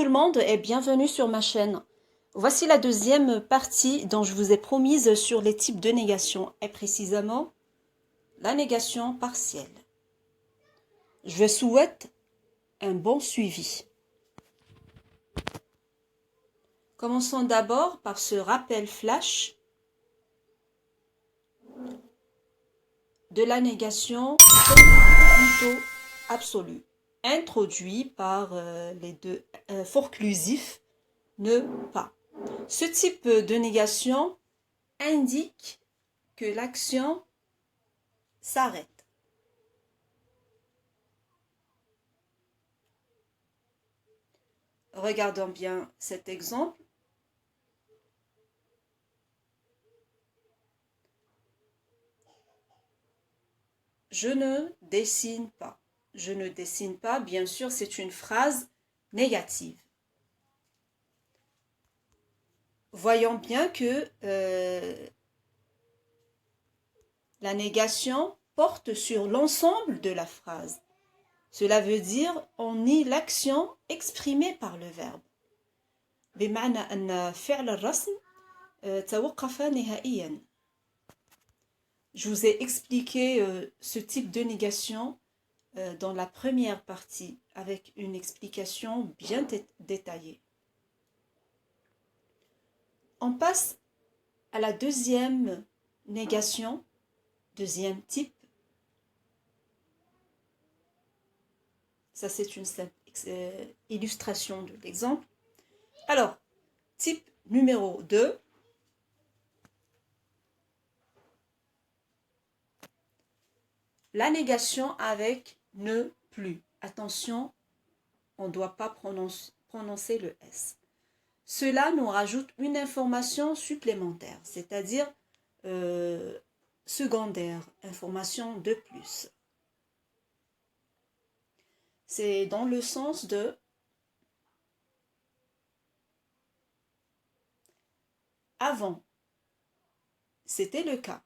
tout le monde et bienvenue sur ma chaîne. Voici la deuxième partie dont je vous ai promise sur les types de négation et précisément la négation partielle. Je souhaite un bon suivi. Commençons d'abord par ce rappel flash de la négation plutôt absolue, introduit par les deux forclusifs ne pas. Ce type de négation indique que l'action s'arrête. Regardons bien cet exemple. Je ne dessine pas. Je ne dessine pas, bien sûr, c'est une phrase négative. Voyons bien que la négation porte sur l'ensemble de la phrase. Cela veut dire on nie l'action exprimée par le verbe. بمعنى أن فعل الرسم توقف نهائيا. Je vous ai expliqué ce type de négation dans la première partie avec une explication bien détaillée. On passe à la deuxième négation, deuxième type. Ça, c'est une simple illustration de l'exemple. Alors, type numéro 2. La négation avec ne plus. Attention, on ne doit pas prononcer le S. Cela nous rajoute une information supplémentaire, c'est-à-dire secondaire, information de plus. C'est dans le sens de avant, c'était le cas.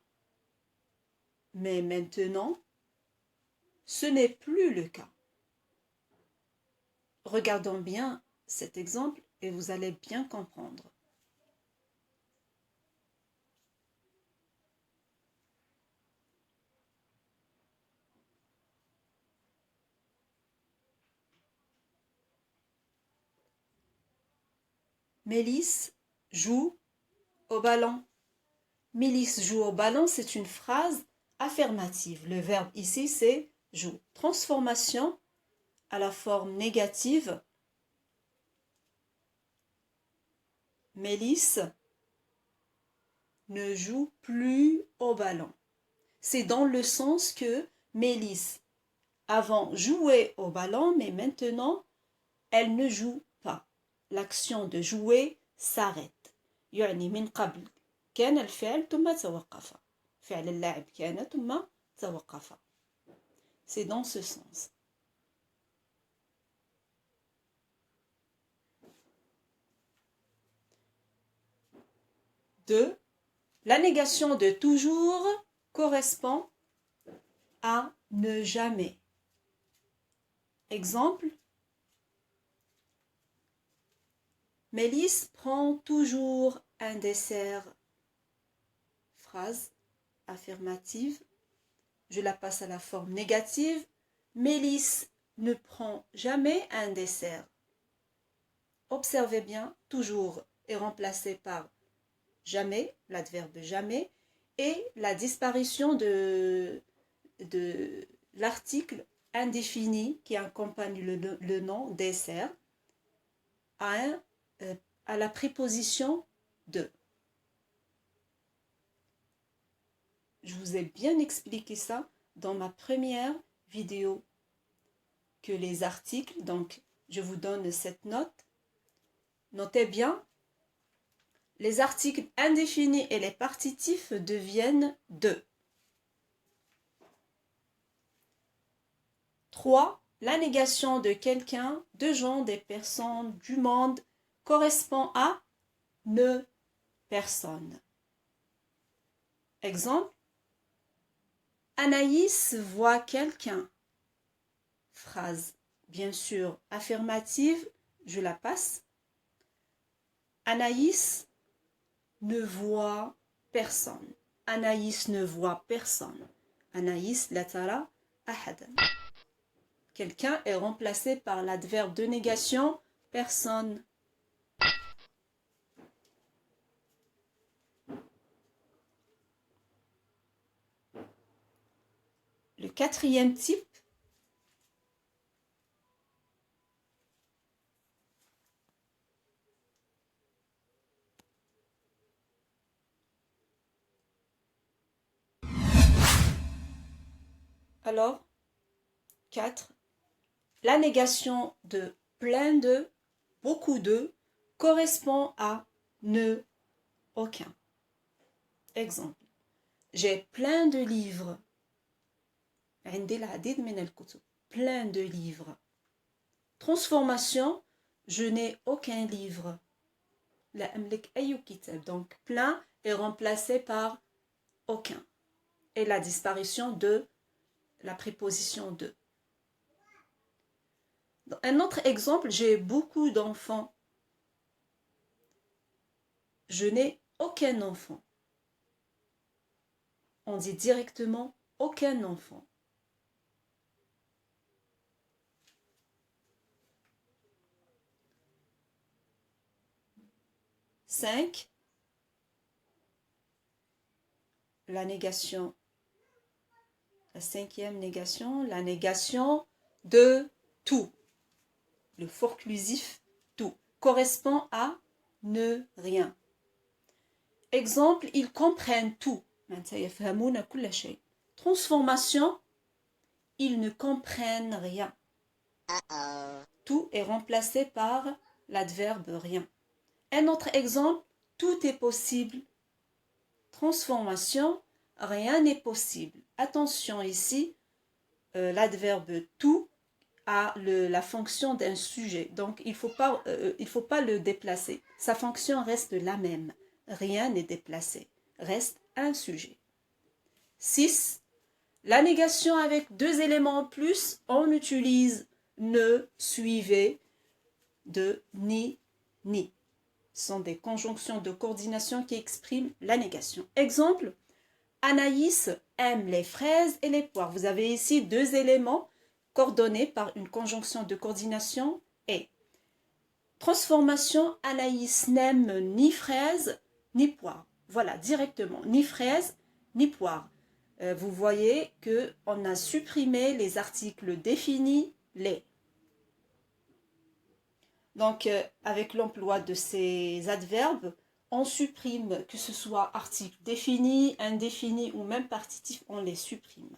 Mais maintenant, ce n'est plus le cas. Regardons bien cet exemple et vous allez bien comprendre. Mélisse joue au ballon. Mélisse joue au ballon, c'est une phrase affirmative. Le verbe ici, c'est joue. Transformation à la forme négative. Mélisse ne joue plus au ballon. C'est dans le sens que Mélisse avant jouait au ballon, mais maintenant, elle ne joue pas. L'action de jouer s'arrête. يعني من قبل كان الفعل ثم توقف. فعل اللعب كان ثم توقف. C'est dans ce sens. Deux, la négation de toujours correspond à ne jamais. Exemple, Mélisse prend toujours un dessert. Phrase affirmative. Je la passe à la forme négative. Mélisse ne prend jamais un dessert. Observez bien, toujours est remplacé par jamais, l'adverbe jamais, et la disparition de l'article indéfini qui accompagne le nom dessert à la préposition de. Je vous ai bien expliqué ça dans ma première vidéo, que les articles, donc je vous donne cette note, notez bien, les articles indéfinis et les partitifs deviennent de. 3. La négation de quelqu'un, de gens, des personnes, du monde correspond à ne personne. Exemple, Anaïs voit quelqu'un. Phrase bien sûr affirmative, je la passe. Anaïs ne voit personne. Anaïs ne voit personne. Anaïs la tara ahadan. Quelqu'un est remplacé par l'adverbe de négation personne. Le quatrième type, alors, 4, la négation de plein de, beaucoup de, correspond à ne, aucun. Exemple, j'ai plein de livres. Plein de livres. Transformation, je n'ai aucun livre. Donc, plein est remplacé par aucun. Et la disparition de la préposition de. Dans un autre exemple, j'ai beaucoup d'enfants. Je n'ai aucun enfant. On dit directement aucun enfant. Cinq, la négation. La cinquième négation, la négation de tout. Le forclusif tout correspond à ne rien. Exemple, ils comprennent tout. Transformation, ils ne comprennent rien. Tout est remplacé par l'adverbe rien. Un autre exemple, tout est possible. Transformation, rien n'est possible. Attention ici, l'adverbe tout a la fonction d'un sujet. Donc, il ne faut pas le déplacer. Sa fonction reste la même. Rien n'est déplacé. Reste un sujet. 6. La négation avec deux éléments en plus, on utilise ne, suivez, de, ni, ni. Ce sont des conjonctions de coordination qui expriment la négation. Exemple, Anaïs aime les fraises et les poires. Vous avez ici deux éléments coordonnés par une conjonction de coordination et. Transformation, Anaïs n'aime ni fraises ni poires. Voilà, directement, ni fraises ni poires. Vous voyez qu'on a supprimé les articles définis, les. Donc, avec l'emploi de ces adverbes, on supprime, que ce soit article défini, indéfini ou même partitif, on les supprime.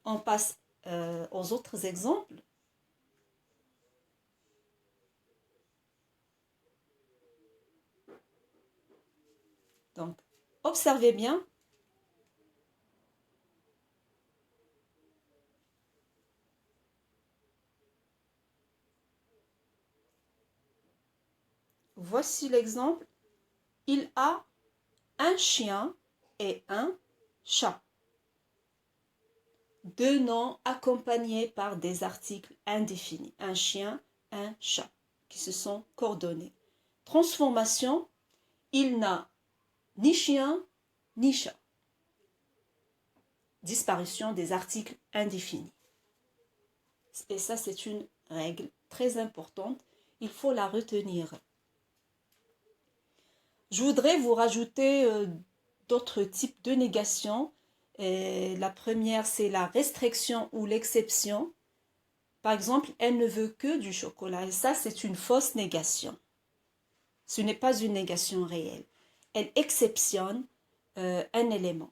On passe aux autres exemples. Donc, observez bien. Voici l'exemple. Il a un chien et un chat. Deux noms accompagnés par des articles indéfinis. Un chien, un chat, qui se sont coordonnés. Transformation, il n'a ni chien ni chat. Disparition des articles indéfinis. Et ça, c'est une règle très importante. Il faut la retenir. Je voudrais vous rajouter d'autres types de négation. La première, c'est la restriction ou l'exception. Par exemple, elle ne veut que du chocolat. Et ça, c'est une fausse négation. Ce n'est pas une négation réelle. Elle exceptionne un élément.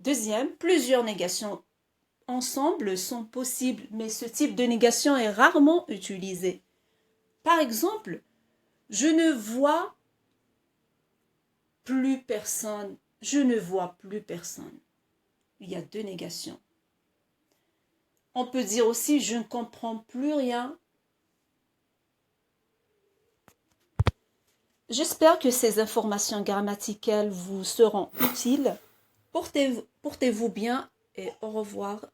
Deuxième, plusieurs négations ensemble sont possibles, mais ce type de négation est rarement utilisé. Par exemple, je ne vois plus personne. Je ne vois plus personne. Il y a deux négations. On peut dire aussi je ne comprends plus rien. J'espère que ces informations grammaticales vous seront utiles. Portez-vous bien et au revoir.